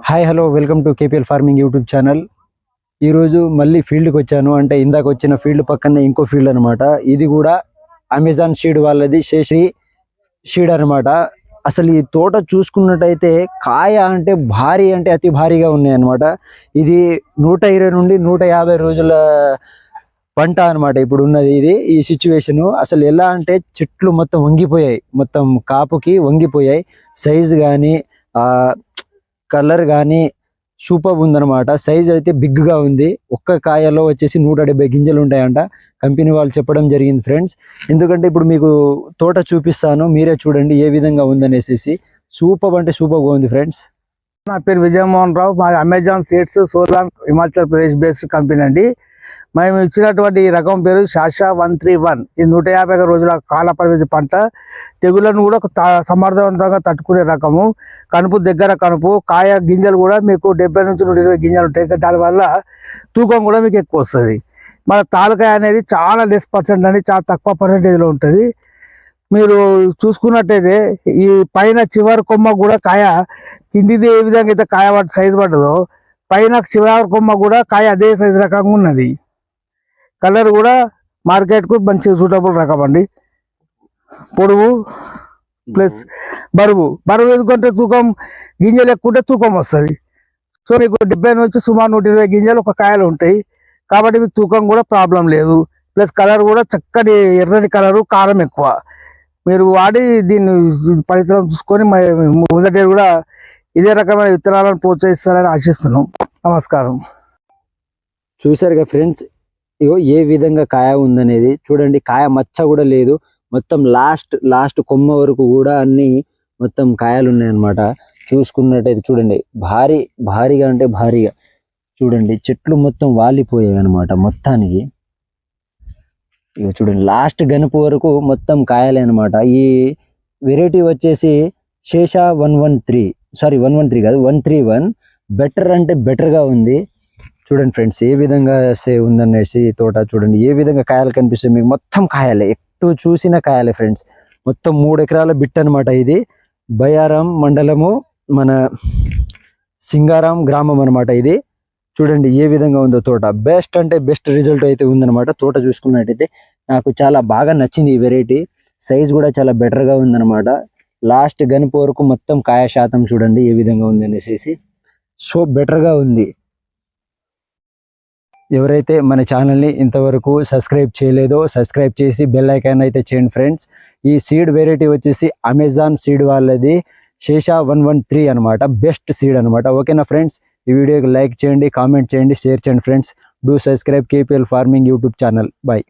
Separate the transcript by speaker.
Speaker 1: Hi hello welcome to KPL farming YouTube channel. ఈరోజు మళ్ళీ ఫీల్డ్కి వచ్చాను. అంటే ఇందాక వచ్చిన ఫీల్డ్ పక్కనే ఇంకో ఫీల్డ్ అనమాట. ఇది కూడా అమెజాన్ సీడ్ వాళ్ళది శేషి సీడ్ అనమాట. అసలు ఈ తోట చూసుకున్నట్టయితే కాయ అంటే భారీ అంటే అతి భారీగా ఉన్నాయి అనమాట. ఇది 120 నుండి 150 రోజుల పంట అనమాట ఇప్పుడు ఉన్నది. ఇది ఈ సిచ్యువేషను అసలు ఎలా అంటే చెట్లు మొత్తం వంగిపోయాయి, మొత్తం కాపుకి వంగిపోయాయి. సైజు కానీ కలర్ కానీ సూపర్ ఉందన్నమాట. సైజ్ అయితే బిగ్గా ఉంది. ఒక్క కాయలో వచ్చేసి 170 గింజలు ఉంటాయంట కంపెనీ వాళ్ళు చెప్పడం జరిగింది ఫ్రెండ్స్. ఎందుకంటే ఇప్పుడు మీకు తోట చూపిస్తాను, మీరే చూడండి ఏ విధంగా ఉందనేసి. సూపర్ అంటే సూపర్గా ఉంది ఫ్రెండ్స్.
Speaker 2: నా పేరు విజయమోహన్ రావు. మా Amazon seeds Solang Himachal Pradesh based company అండి. మేము ఇచ్చినటువంటి ఈ రకం పేరు శాషా 131. ఇది 150 రోజుల కాల పరిమితి పంట. తెగులను కూడా సమర్థవంతంగా తట్టుకునే రకము. కనుపు దగ్గర కనుపు, కాయ గింజలు కూడా మీకు 70 నుంచి 120 గింజలు ఉంటాయి. దానివల్ల తూకం కూడా మీకు ఎక్కువ వస్తుంది. మన తాలకాయ అనేది చాలా లెస్ పర్సెంట్ అని, చాలా తక్కువ పర్సెంటేజ్లో ఉంటుంది. మీరు చూసుకున్నట్టయితే ఈ పైన చివరి కొమ్మ కూడా కాయ కిందిది ఏ విధంగా అయితే కాయ సైజు పడ్డదో పైన చివరి కొమ్మ కూడా కాయ అదే సైజు రకంగా ఉన్నది. కలర్ కూడా మార్కెట్కు మంచి సూటబుల్ రకం అండి. పొడవు ప్లస్ బరువు ఎందుకంటే తూకం గింజలు ఎక్కువ ఉంటే తూకం వస్తుంది. సో మీకు 70 నుంచి సుమారు 120 గింజలు ఒక కాయలు ఉంటాయి. కాబట్టి మీకు తూకం కూడా ప్రాబ్లం లేదు. ప్లస్ కలర్ కూడా చక్కటి ఎర్రటి కలరు, కారం ఎక్కువ. మీరు వాడి దీన్ని పరిశ్రమ చూసుకొని మొదటి కూడా ఇదే రకమైన విత్తనాలను ప్రోత్సహిస్తారని ఆశిస్తున్నాం. నమస్కారం.
Speaker 1: చూసారుగా ఫ్రెండ్స్, ఇగో ఏ విధంగా కాయ ఉందనేది చూడండి. కాయ మచ్చ కూడా లేదు. మొత్తం లాస్ట్ కొమ్మ వరకు కూడా అన్ని మొత్తం కాయలు ఉన్నాయన్నమాట. చూసుకున్నట్టయితే చూడండి, భారీగా అంటే భారీగా చూడండి. చెట్లు మొత్తం వాలిపోయాయి అనమాట మొత్తానికి. ఇక చూడండి లాస్ట్ గనుపు వరకు మొత్తం కాయలే అనమాట. ఈ వెరైటీ వచ్చేసి శేషా 113 కాదు 131. బెటర్ అంటే బెటర్గా ఉంది. చూడండి ఫ్రెండ్స్ ఏ విధంగా ఉందనేసి తోట చూడండి. ఏ విధంగా కాయలు కనిపిస్తుంది మీకు. మొత్తం కాయలే, ఎటు చూసిన కాయలే ఫ్రెండ్స్. మొత్తం 3 ఎకరాల బిట్ అనమాట. ఇది బయారం మండలము, మన సింగారం గ్రామం అనమాట. ఇది చూడండి ఏ విధంగా ఉందో తోట. బెస్ట్ అంటే బెస్ట్ రిజల్ట్ అయితే ఉందన్నమాట. తోట చూసుకున్నట్టయితే నాకు చాలా బాగా నచ్చింది ఈ వెరైటీ. సైజ్ కూడా చాలా బెటర్గా ఉందన్నమాట. లాస్ట్ గనుపు వరకు మొత్తం కాయ శాతం చూడండి ఏ విధంగా ఉంది అనేసి. సో బెటర్గా ఉంది. ఎవరైతే మన ఛానల్ని ఇంతవరకు సబ్స్క్రైబ్ చేయలేదో సబ్స్క్రైబ్ చేసి బెల్ ఐకాన్ అయితే చేయండి ఫ్రెండ్స్. ఈ సీడ్ వెరైటీ వచ్చేసి అమెజాన్ సీడ్ వాళ్ళది శేషా 113 అనమాట. బెస్ట్ సీడ్ అనమాట. ఓకేనా ఫ్రెండ్స్, ఈ వీడియోకి లైక్ చేయండి, కామెంట్ చేయండి, షేర్ చేయండి friends. Do subscribe KPL farming YouTube channel. Bye.